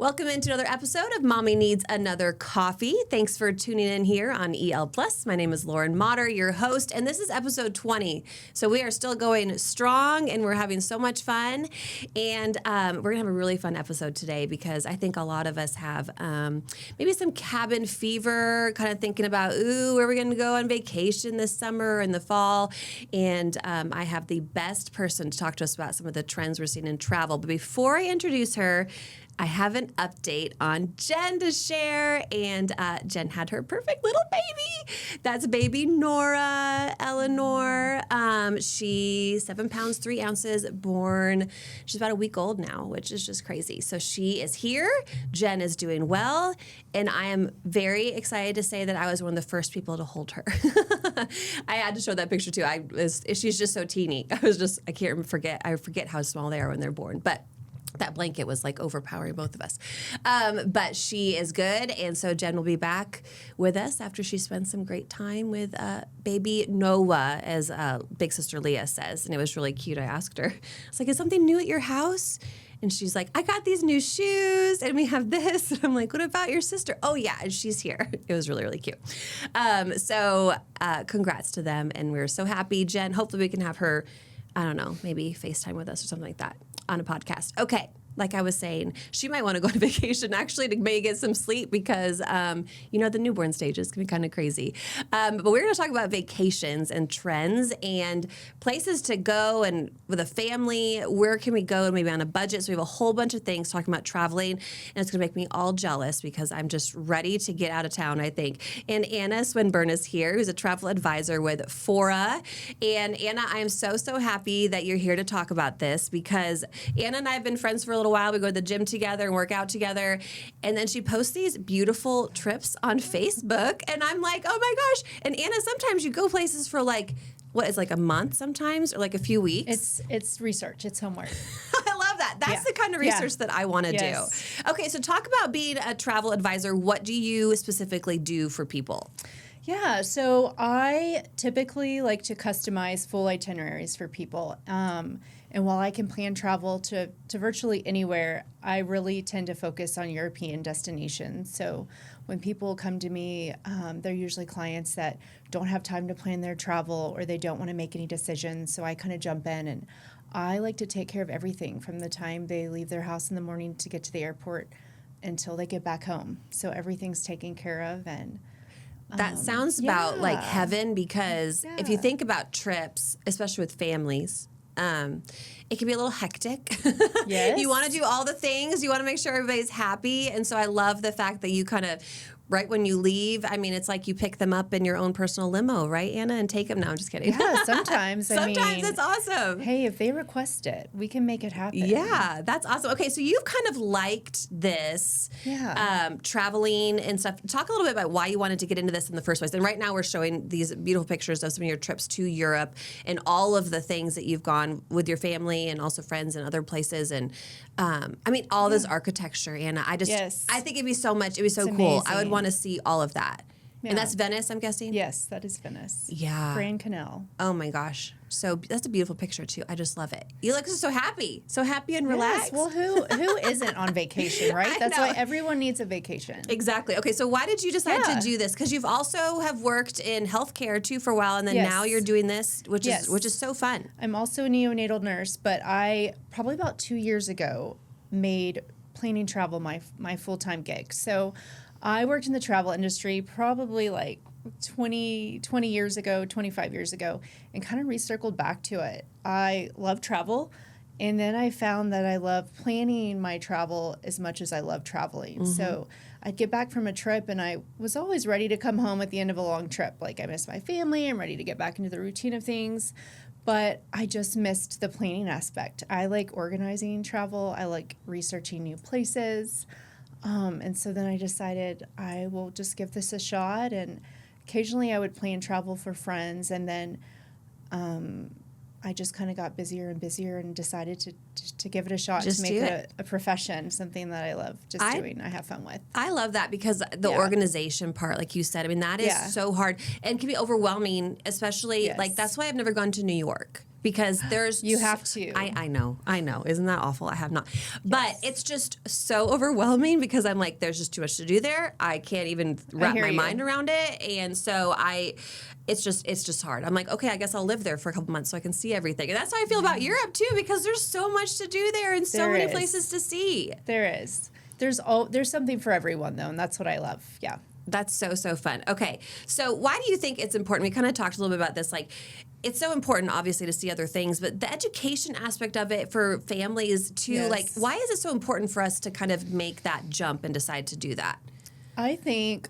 Welcome into another episode of Mommy Needs Another Coffee. Thanks for tuning in here on EL Plus. My name is Lauren Motter, your host, and this is episode 20. So we are still going strong, and we're having so much fun. And we're going to have a really fun episode today because I think a lot of us have maybe some cabin fever, kind of thinking about, ooh, where are we going to go on vacation this summer or in the fall? And I have the best person to talk to us about some of the trends we're seeing in travel. But before I introduce her, I have an update on Jen to share, and Jen had her perfect little baby. That's baby Nora Eleanor. She's 7 pounds, 3 ounces, born. She's about a week old now, which is just crazy. So she is here. Jen is doing well, and I am very excited to say that I was one of the first people to hold her. I had to show that picture too. She's just so teeny. I forget how small they are when they're born, but that blanket was like overpowering both of us. But she is good. And so Jen will be back with us after she spends some great time with baby Noah, as big sister Leah says. And it was really cute. I asked her, I was like, is something new at your house? And she's like, I got these new shoes and we have this. And I'm like, what about your sister? Oh, yeah, and she's here. It was really, really cute. So congrats to them. And we're so happy. Jen, hopefully we can have her, I don't know, maybe FaceTime with us or something like that on a podcast. Okay. Like I was saying, she might want to go on vacation actually to maybe get some sleep because, the newborn stages can be kind of crazy. But we're going to talk about vacations and trends and places to go and with a family. Where can we go and maybe on a budget? So we have a whole bunch of things talking about traveling, and it's going to make me all jealous because I'm just ready to get out of town, I think. And Anna Swinburn is here, who's a travel advisor with Fora. And Anna, I am so, so happy that you're here to talk about this because Anna and I have been friends for a little while. We go to the gym together and work out together. And then she posts these beautiful trips on Facebook. And I'm like, oh my gosh. And Anna, sometimes you go places for like a month sometimes or like a few weeks? It's research. It's homework. I love that. That's the kind of research that I want to do. Okay, so talk about being a travel advisor. What do you specifically do for people? Yeah, so I typically like to customize full itineraries for people. And while I can plan travel to virtually anywhere, I really tend to focus on European destinations. So when people come to me, they're usually clients that don't have time to plan their travel or they don't want to make any decisions. So I kind of jump in and I like to take care of everything from the time they leave their house in the morning to get to the airport until they get back home. So everything's taken care of. And that sounds about like heaven because if you think about trips, especially with families, it can be a little hectic. Yes. You want to do all the things. You want to make sure everybody's happy. And so I love the fact that you kind of, right when you leave, I mean, it's like you pick them up in your own personal limo, right, Anna, and take them. No, I'm just kidding. Yeah, sometimes. Sometimes it's awesome. Hey, if they request it, we can make it happen. Yeah, that's awesome. Okay, so you've kind of liked this, traveling and stuff. Talk a little bit about why you wanted to get into this in the first place. And right now we're showing these beautiful pictures of some of your trips to Europe and all of the things that you've gone with your family and also friends and other places. And all this architecture, Anna. I think it'd be so much. It'd be so cool. Amazing. I would want to see all of that. Yeah. And that's Venice, I'm guessing? Yes, that is Venice. Yeah. Grand Canal. Oh, my gosh. So that's a beautiful picture, too. I just love it. You look so happy. So happy and relaxed. Well, who isn't on vacation, right? That's why everyone needs a vacation. Exactly. Okay, so why did you decide to do this? Because you've also have worked in healthcare, too, for a while, and then now you're doing this, which is so fun. I'm also a neonatal nurse, but I, probably about 2 years ago, made planning travel my full-time gig. So I worked in the travel industry probably like 20 years ago, 25 years ago, and kind of recircled back to it. I love travel, and then I found that I love planning my travel as much as I love traveling. Mm-hmm. So I'd get back from a trip, and I was always ready to come home at the end of a long trip. Like, I miss my family. I'm ready to get back into the routine of things. But I just missed the planning aspect. I like organizing travel. I like researching new places. And so then I decided I will just give this a shot. And occasionally I would plan travel for friends. And then I just kind of got busier and busier and decided to give it a shot, to make it a profession, something that I love doing, I have fun with. I love that because the organization part, like you said, I mean, that is so hard and can be overwhelming, especially like that's why I've never gone to New York. because there's You have to. I know. Isn't that awful? I have not. But it's just so overwhelming because I'm like, there's just too much to do there. I can't even wrap my mind around it. And so it's just hard. I'm like, okay, I guess I'll live there for a couple months so I can see everything. And that's how I feel about Europe too, because there's so much to do there and so many places to see. There is. There's something for everyone though, and that's what I love. Yeah. That's so fun. Okay. So why do you think it's important? We kind of talked a little bit about this. Like, it's so important, obviously, to see other things, but the education aspect of it for families too, like, why is it so important for us to kind of make that jump and decide to do that? I think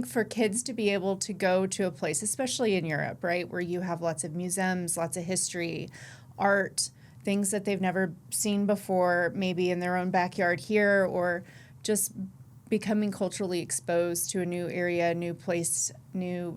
for kids to be able to go to a place, especially in Europe, right, where you have lots of museums, lots of history, art, things that they've never seen before, maybe in their own backyard here, or just becoming culturally exposed to a new area, a new place,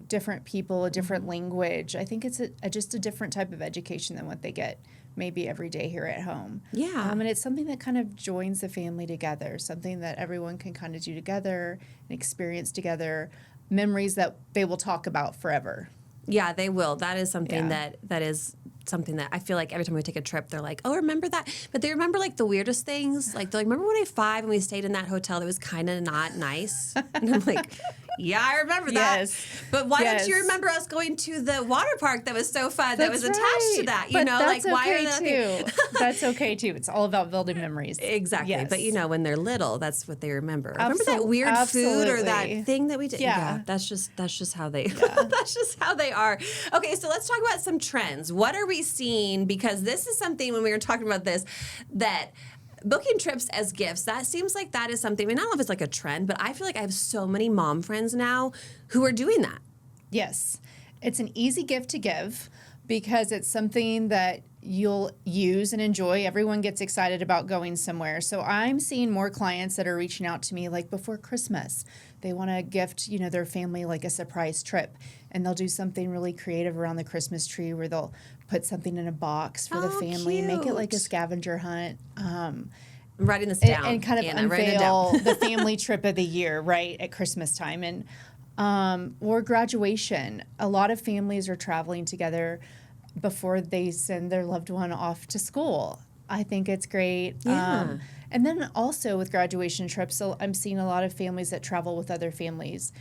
different people, a different language. I think it's just a different type of education than what they get maybe every day here at home. Yeah. And it's something that kind of joins the family together, something that everyone can kind of do together and experience together, memories that they will talk about forever. Yeah, they will. That is something that is something that I feel like every time we take a trip, they're like, oh, remember that? But they remember like the weirdest things. Like, they're like, remember when I was 5 and we stayed in that hotel that was kind of not nice? And I'm like, yeah, I remember that. Yes. But why don't you remember us going to the water park that was so fun that was attached to that? You know, that's like, why okay are that? That's okay too. It's all about building memories. Exactly. Yes. But, you know, when they're little, that's what they remember. Remember that weird food or that thing that we did? Yeah. That's just how they that's just how they are. Okay, so let's talk about some trends. What are we seeing? Because this is something, when we were talking about this, that booking trips as gifts, that seems like that is something, I mean, I don't know if it's like a trend, but I feel like I have so many mom friends now who are doing that. Yes. It's an easy gift to give because it's something that you'll use and enjoy. Everyone gets excited about going somewhere. So I'm seeing more clients that are reaching out to me like before Christmas. They want to gift, their family like a surprise trip, and they'll do something really creative around the Christmas tree where they'll put something in a box for the family and make it like a scavenger hunt. I'm writing this down. And kind of unveil the family trip of the year, right, at Christmas time. And or graduation. A lot of families are traveling together before they send their loved one off to school. I think it's great. Yeah. And then also with graduation trips, so I'm seeing a lot of families that travel with other families,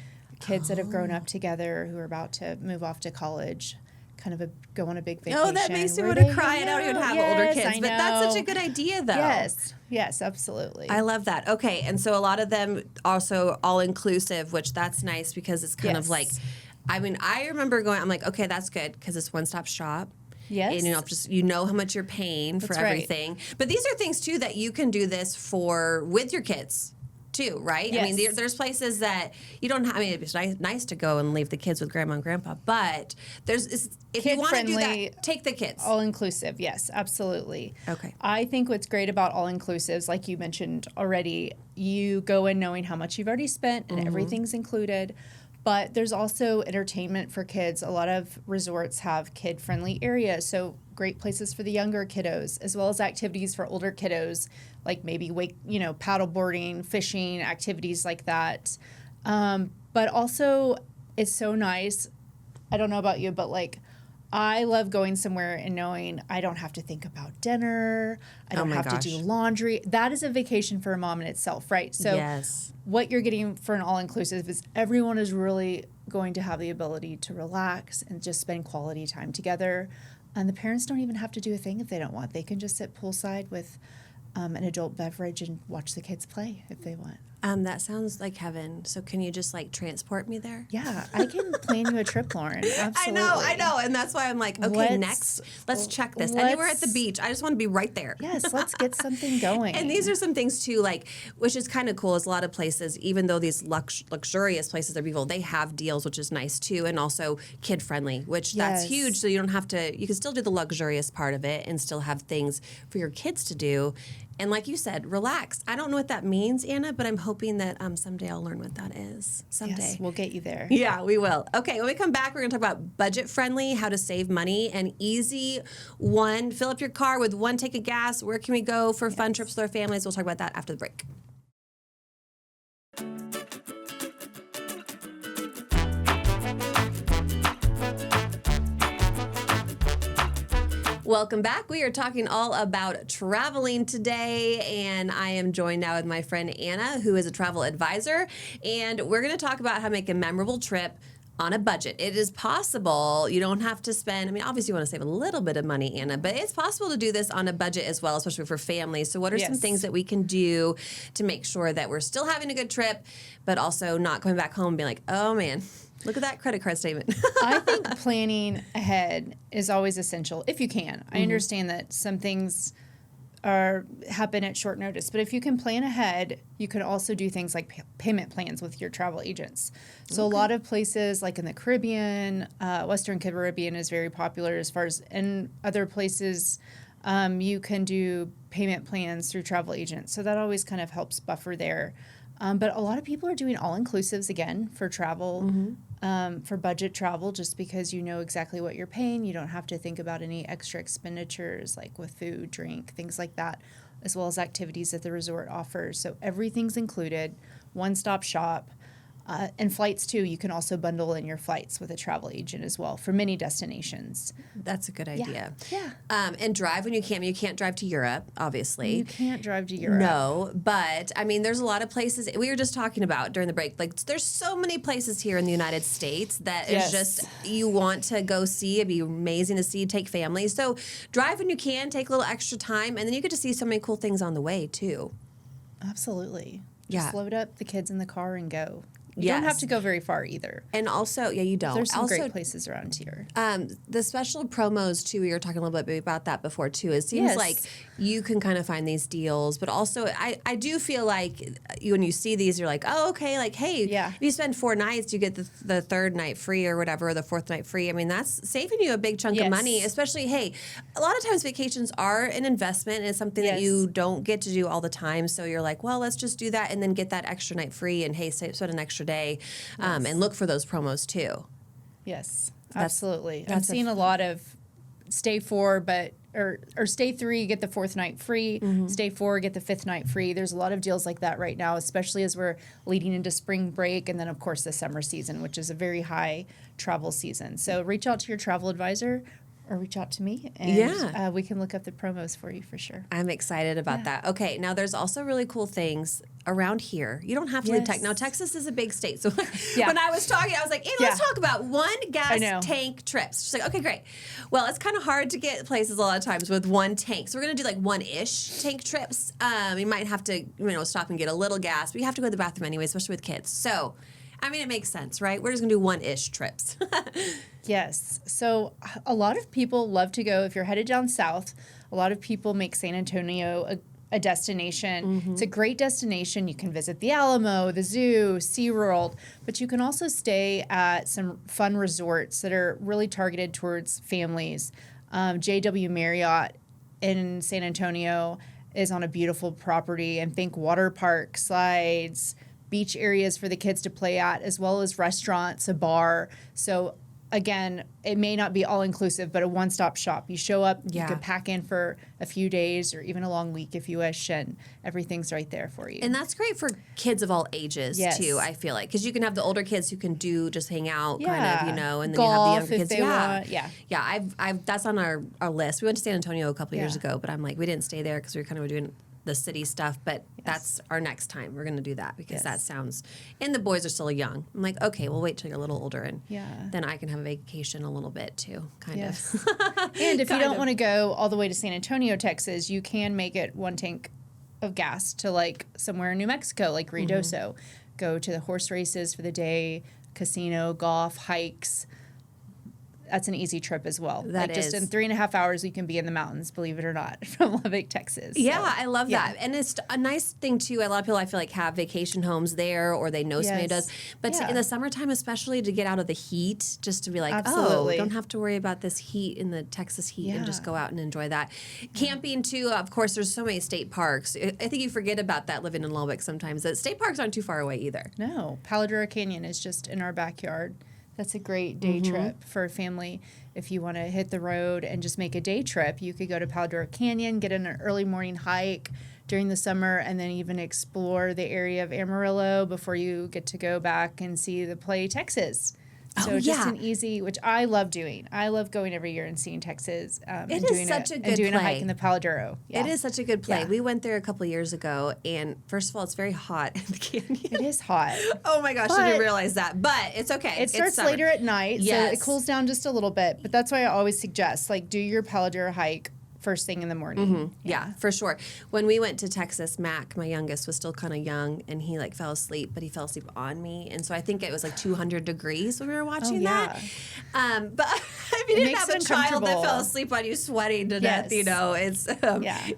kids that have grown up together who are about to move off to college, kind of go on a big vacation. Oh, that makes me want to cry. I don't even have older kids, but that's such a good idea, though. Yes, absolutely. I love that. Okay, and so a lot of them also all-inclusive, which that's nice because it's kind of like, I mean, I remember going, I'm like, okay, that's good because it's one-stop shop. Yes. And you know how much you're paying for everything. But these are things too that you can do this with your kids too, right? Yes. I mean, there's places that you don't have. I mean, it's nice to go and leave the kids with grandma and grandpa, but if you want to do that, take the kids. All inclusive, yes, absolutely. Okay. I think what's great about all inclusives, like you mentioned already, you go in knowing how much you've already spent and everything's included. But there's also entertainment for kids. A lot of resorts have kid-friendly areas, so great places for the younger kiddos, as well as activities for older kiddos, like maybe paddle boarding, fishing, activities like that. But also, it's so nice. I don't know about you, but I love going somewhere and knowing I don't have to think about dinner. I don't have to do laundry. That is a vacation for a mom in itself, right? So what you're getting for an all-inclusive is everyone is really going to have the ability to relax and just spend quality time together. And the parents don't even have to do a thing if they don't want. They can just sit poolside with an adult beverage and watch the kids play if they want. That sounds like heaven. So can you just transport me there? Yeah, I can plan you a trip, Lauren. Absolutely. I know. And that's why I'm like, okay, next, let's check this. Anywhere at the beach. I just want to be right there. Yes, let's get something going. And these are some things too, which is kind of cool, is a lot of places, even though these luxurious places are beautiful, they have deals, which is nice too, and also kid friendly, which that's huge. So you don't have to, you can still do the luxurious part of it and still have things for your kids to do. And like you said, relax. I don't know what that means, Anna, but I'm hoping that someday I'll learn what that is. Someday. Yes, we'll get you there. Yeah, we will. Okay, when we come back, we're going to talk about budget friendly, how to save money, and easy one. Fill up your car with one tank of gas. Where can we go for fun trips with our families? We'll talk about that after the break. Welcome back. We are talking all about traveling today, and I am joined now with my friend Anna, who is a travel advisor, and we're going to talk about how to make a memorable trip on a budget. It is possible. You don't have to spend, I mean, obviously you want to save a little bit of money, Anna, but it's possible to do this on a budget as well, especially for families. So what are some things that we can do to make sure that we're still having a good trip, but also not coming back home and being like, oh man, look at that credit card statement. I think planning ahead is always essential if you can. I understand that some things happen at short notice, but if you can plan ahead, you can also do things like payment plans with your travel agents. So a lot of places like in the Caribbean, Western Caribbean is very popular as far as in other places. You can do payment plans through travel agents. So that always kind of helps buffer there. But a lot of people are doing all-inclusives again for travel, for budget travel, just because you know exactly what you're paying. You don't have to think about any extra expenditures like with food, drink, things like that, as well as activities that the resort offers. So everything's included, one-stop shop. And flights, too. You can also bundle in your flights with a travel agent as well for many destinations. That's a good idea. Yeah. And drive when you can. You can't drive to Europe, obviously. You can't drive to Europe. No, but, I mean, there's a lot of places. We were just talking about during the break. Like, there's so many places here in the United States that is just, you want to go see. It'd be amazing to see, take families. So drive when you can, take a little extra time, and then you get to see so many cool things on the way, too. Absolutely. Just load up the kids in the car and go. You Yes. don't have to go very far either. And also, yeah, you don't. There's some also, great places around here. The special promos, too, we were talking a little bit about that before, too. It seems like you can kind of find these deals, but also I do feel like when you see these, you're like, oh, okay, like, hey, if you spend 4 nights, you get the third night free or whatever, or the fourth night free. I mean, that's saving you a big chunk of money, especially, hey, a lot of times vacations are an investment and it's something that you don't get to do all the time. So you're like, well, let's just do that and then get that extra night free and, hey, spend an extra day and look for those promos, too. Yes, absolutely. I'm seeing a lot of stay 4, but or stay 3, get the 4th night free. Stay 4, get the 5th night free. There's a lot of deals like that right now, especially as we're leading into spring break and then, of course, the summer season, which is a very high travel season. So reach out to your travel advisor or reach out to me, and we can look up the promos for you for sure. I'm excited about that. Okay, now there's also really cool things around here. You don't have to leave Texas. Now, Texas is a big state. So when I was talking, I was like, hey, let's talk about one gas tank trips. She's like, okay, great. Well, it's kind of hard to get places a lot of times with one tank. So we're going to do like one-ish tank trips. You might have to, stop and get a little gas, but you have to go to the bathroom anyway, especially with kids. So, I mean, it makes sense, right? We're just going to do one-ish trips. Yes. So a lot of people love to go, if you're headed down south, a lot of people make San Antonio a destination. It's a great destination. You can visit the Alamo, the zoo, SeaWorld, but you can also stay at some fun resorts that are really targeted towards families. JW Marriott in San Antonio is on a beautiful property, and think water park, slides, beach areas for the kids to play at, as well as restaurants, a bar. So again, it may not be all-inclusive, but a one-stop shop. You show up, you can pack in for a few days or even a long week if you wish, and everything's right there for you. And that's great for kids of all ages, too, I feel like. Because you can have the older kids who can do just hang out, kind of, and then golf, you have the younger kids. If they want. Yeah, I've that's on our list. We went to San Antonio a couple years ago, but I'm like, we didn't stay there because we were kind of doing the city stuff, but that's our next time. We're going to do that because that sounds, and the boys are still young. I'm like, okay, we'll wait till you're a little older, and then I can have a vacation a little bit too, kind of. And if you don't want to go all the way to San Antonio, Texas, you can make it one tank of gas to like somewhere in New Mexico, like Ruidoso. Go to the horse races for the day, casino, golf, hikes. That's an easy trip as well. That just in 3.5 hours, you can be in the mountains, believe it or not, from Lubbock, Texas. Yeah, I love that. And it's a nice thing, too. A lot of people, I feel like, have vacation homes there, or they know somebody who does. But in the summertime, especially, to get out of the heat, just to be like, don't have to worry about this heat in the Texas heat and just go out and enjoy that. Camping, too, of course, there's so many state parks. I think you forget about that living in Lubbock sometimes. That state parks aren't too far away either. No. Paladura Canyon is just in our backyard. That's a great day trip for a family. If you want to hit the road and just make a day trip, you could go to Paladura Canyon, get an early morning hike during the summer, and then even explore the area of Amarillo before you get to go back and see the Play Texas. So just an easy, which I love doing. I love going every year and seeing Texas. It is such a good and doing play. a hike in the Palo Duro. Yeah. It is such a good play. Yeah. We went there a couple of years ago, and first of all, it's very hot in the canyon. It is hot. Oh my gosh, I didn't realize that. But it's okay. It starts later at night, so it cools down just a little bit. But that's why I always suggest, like, do your Palo Duro hike first thing in the morning. Mm-hmm. Yeah, for sure. When we went to Texas, Mac, my youngest, was still kind of young, and he like fell asleep, but he fell asleep on me, and so I think it was like 200 degrees when we were watching that. But if you didn't have a child that fell asleep on you, sweating to death, you know, it's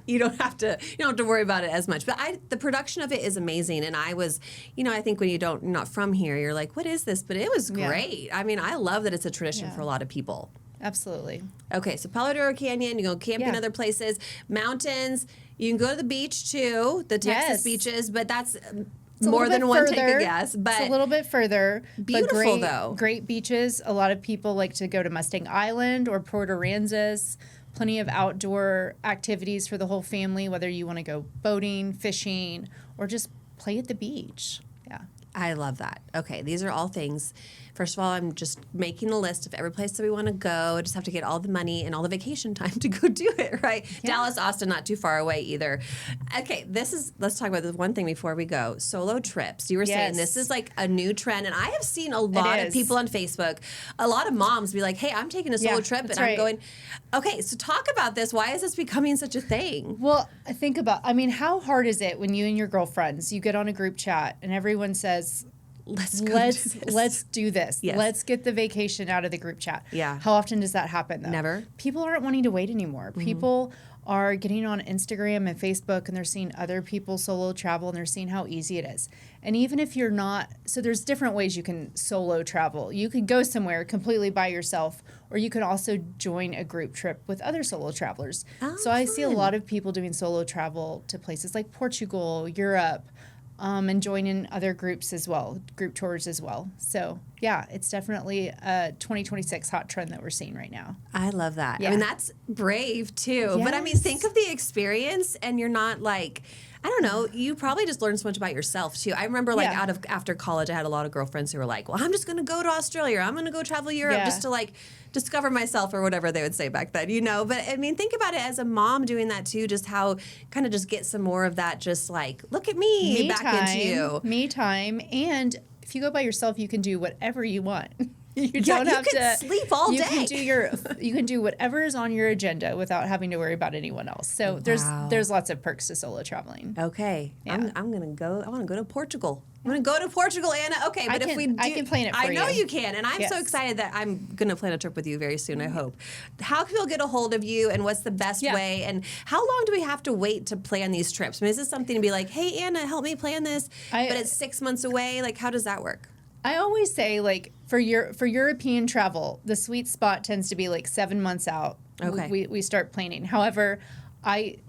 you don't have to worry about it as much. But the production of it is amazing, and I was, I think when you're not from here, you're like, what is this? But it was great. I mean, I love that it's a tradition for a lot of people. Absolutely. Okay, so Palo Duro Canyon, you go camping other places, mountains. You can go to the beach too, the Texas beaches, but that's more than one take a guess. But it's a little bit further. Beautiful though. Great beaches. A lot of people like to go to Mustang Island or Puerto Aransas. Plenty of outdoor activities for the whole family, whether you want to go boating, fishing, or just play at the beach. Yeah. I love that. Okay, these are all things. First of all, I'm just making a list of every place that we want to go. I just have to get all the money and all the vacation time to go do it, right? Yeah. Dallas, Austin, not too far away either. Okay, let's talk about this one thing before we go. Solo trips. You were saying this is like a new trend, and I have seen a lot of people on Facebook, a lot of moms be like, hey, I'm taking a solo trip, and I'm going, okay, so talk about this. Why is this becoming such a thing? Well, how hard is it when you and your girlfriends, you get on a group chat, and everyone says, Let's do this. Yes. Let's get the vacation out of the group chat. Yeah. How often does that happen, though? Never. People aren't wanting to wait anymore. Mm-hmm. People are getting on Instagram and Facebook, and they're seeing other people solo travel, and they're seeing how easy it is. And even if you're not, so there's different ways you can solo travel. You could go somewhere completely by yourself, or you could also join a group trip with other solo travelers. So I see a lot of people doing solo travel to places like Portugal, Europe, and joining other groups as well, group tours as well. So, yeah, it's definitely a 2026 hot trend that we're seeing right now. I love that. Yeah. I mean, that's brave, too. Yes. But, I mean, think of the experience, and you're not like... I don't know. You probably just learned so much about yourself too. I remember after college, I had a lot of girlfriends who were like, well, I'm just going to go to Australia. Or I'm going to go travel Europe just to like discover myself or whatever they would say back then, But I mean, think about it as a mom doing that too, just how kind of just get some more of that, just like, look at me back into you. Me time. And if you go by yourself, you can do whatever you want. You don't have to sleep all day. You can do whatever is on your agenda without having to worry about anyone else. So there's lots of perks to solo traveling. Okay, yeah. I'm gonna go. I want to go to Portugal. I'm gonna go to Portugal, Anna. Okay, but I can plan it for you. I know you can, and I'm so excited that I'm gonna plan a trip with you very soon. I hope. How can people get a hold of you, and what's the best way? And how long do we have to wait to plan these trips? I mean, is this something to be like, hey, Anna, help me plan this, but it's 6 months away? Like, how does that work? I always say, like, for European travel, the sweet spot tends to be like 7 months out. Okay. We start planning. However, I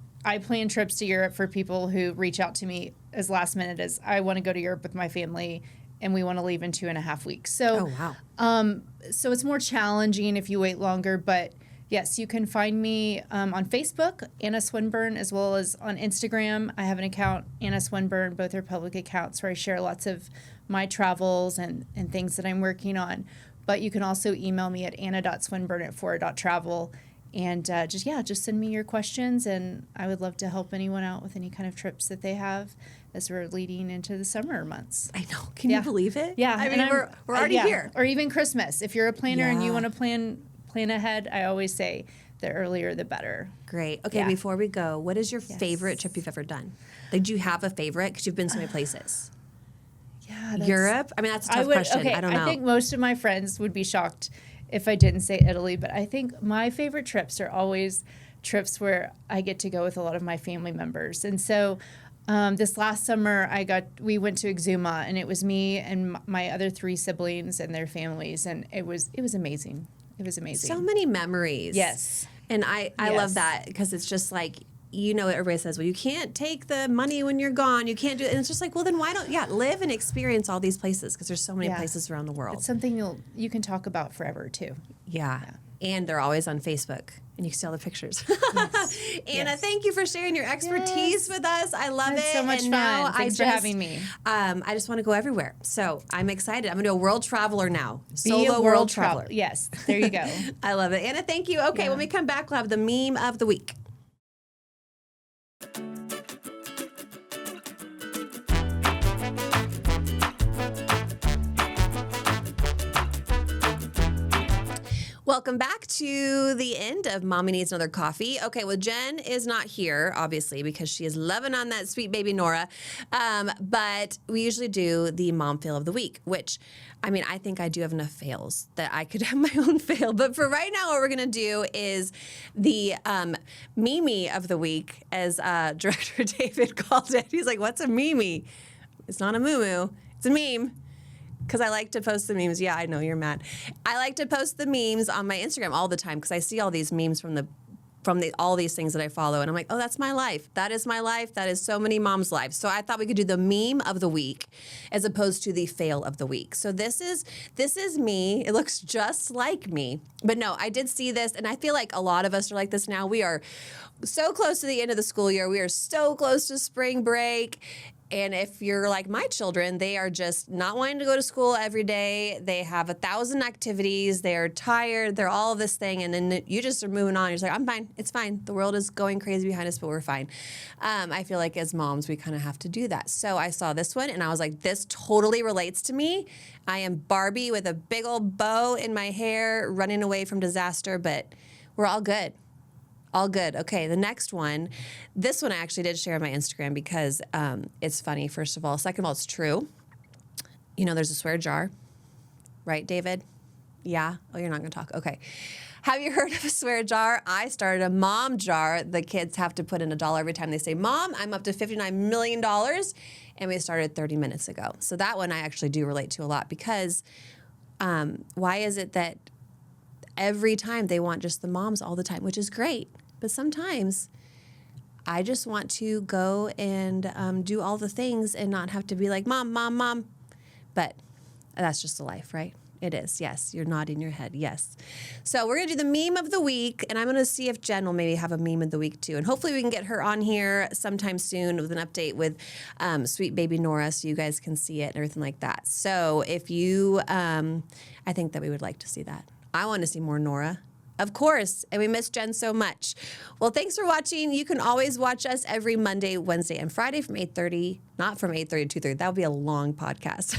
plan trips to Europe for people who reach out to me as last minute as I want to go to Europe with my family, and we want to leave in 2.5 weeks. So, so it's more challenging if you wait longer. But yes, you can find me on Facebook, Anna Swinburn, as well as on Instagram. I have an account, Anna Swinburn. Both are public accounts where I share lots of my travels and things that I'm working on. But you can also email me at anna.swinburn@fora.travel. And just send me your questions, and I would love to help anyone out with any kind of trips that they have as we're leading into the summer months. I know. Can you believe it? Yeah. I mean, we're already here. Or even Christmas. If you're a planner and you want to plan ahead, I always say the earlier the better. Great. Okay, before we go, what is your favorite trip you've ever done? Like, do you have a favorite? Because you've been so many places. Yeah. Europe? I mean, that's a tough question. Okay, I don't know. I think most of my friends would be shocked if I didn't say Italy, but I think my favorite trips are always trips where I get to go with a lot of my family members. And so this last summer, we went to Exuma, and it was me and my other 3 siblings and their families, and it was amazing. It was amazing. So many memories. Yes. And I love that, because it's just like, everybody says, well, you can't take the money when you're gone. You can't do it. And it's just like, well, then why don't, live and experience all these places, because there's so many places around the world. It's something you can talk about forever, too. Yeah. And they're always on Facebook. And you can see all the pictures. Yes. Anna, Yes. thank you for sharing your expertise with us. I love It's it. so much and fun. Now Thanks for having me. I just want to go everywhere. So I'm excited. I'm going to do a world traveler now. Be Solo a world traveler. Yes, there you go. I love it. Anna, thank you. Okay, Yeah. when we come back, we'll have the meme of the week. Welcome back to the end of Mommy Needs Another Coffee. Okay, well, Jen is not here, obviously, because she is loving on that sweet baby Nora. But we usually do the mom fail of the week, which, I mean, I think I do have enough fails that I could have my own fail. But for right now, what we're going to do is the Mimi of the week, as Director David called it. He's like, what's a Mimi? It's not a moo-moo. It's a meme. Because I like to post the memes. Yeah, I know you're mad. I like to post the memes on my Instagram all the time because I see all these memes from all these things that I follow, and I'm like, oh, that's my life. That is my life. That is so many moms' lives. So I thought we could do the meme of the week as opposed to the fail of the week. So this is me. It looks just like me. But no, I did see this, and I feel like a lot of us are like this now. We are so close to the end of the school year. We are so close to spring break. And if you're like my children, they are just not wanting to go to school every day. They have 1,000 activities. They're tired. They're all of this thing. And then you just are moving on. You're just like, I'm fine. It's fine. The world is going crazy behind us, but we're fine. I feel like as moms, we kind of have to do that. So I saw this one and I was like, this totally relates to me. I am Barbie with a big old bow in my hair, running away from disaster, but we're all good. All good. Okay, the next one. This one I actually did share on my Instagram because it's funny, first of all. Second of all, it's true. You know, there's a swear jar. Right, David? Yeah? Oh, you're not going to talk. Okay. Have you heard of a swear jar? I started a mom jar. The kids have to put in $1 every time they say, Mom, I'm up to $59 million. And we started 30 minutes ago. So that one I actually do relate to a lot because why is it that every time they want just the moms all the time, which is great. But sometimes I just want to go and do all the things and not have to be like, Mom, Mom, Mom. But that's just the life, right? It is. Yes. You're nodding your head. Yes. So we're going to do the meme of the week, and I'm going to see if Jen will maybe have a meme of the week too. And hopefully we can get her on here sometime soon with an update with sweet baby Nora so you guys can see it and everything like that. So if you, I think that we would like to see that. I want to see more Nora. Of course. And we miss Jen so much. Well, thanks for watching. You can always watch us every Monday, Wednesday, and Friday from 8:30. Not from 8:30 to 2:30. That would be a long podcast.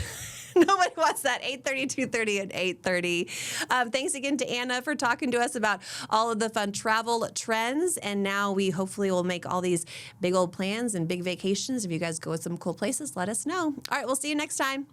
Nobody wants that. 8:30, 2:30, and 8:30. Thanks again to Anna for talking to us about all of the fun travel trends. And now we hopefully will make all these big old plans and big vacations. If you guys go with some cool places, let us know. All right. We'll see you next time.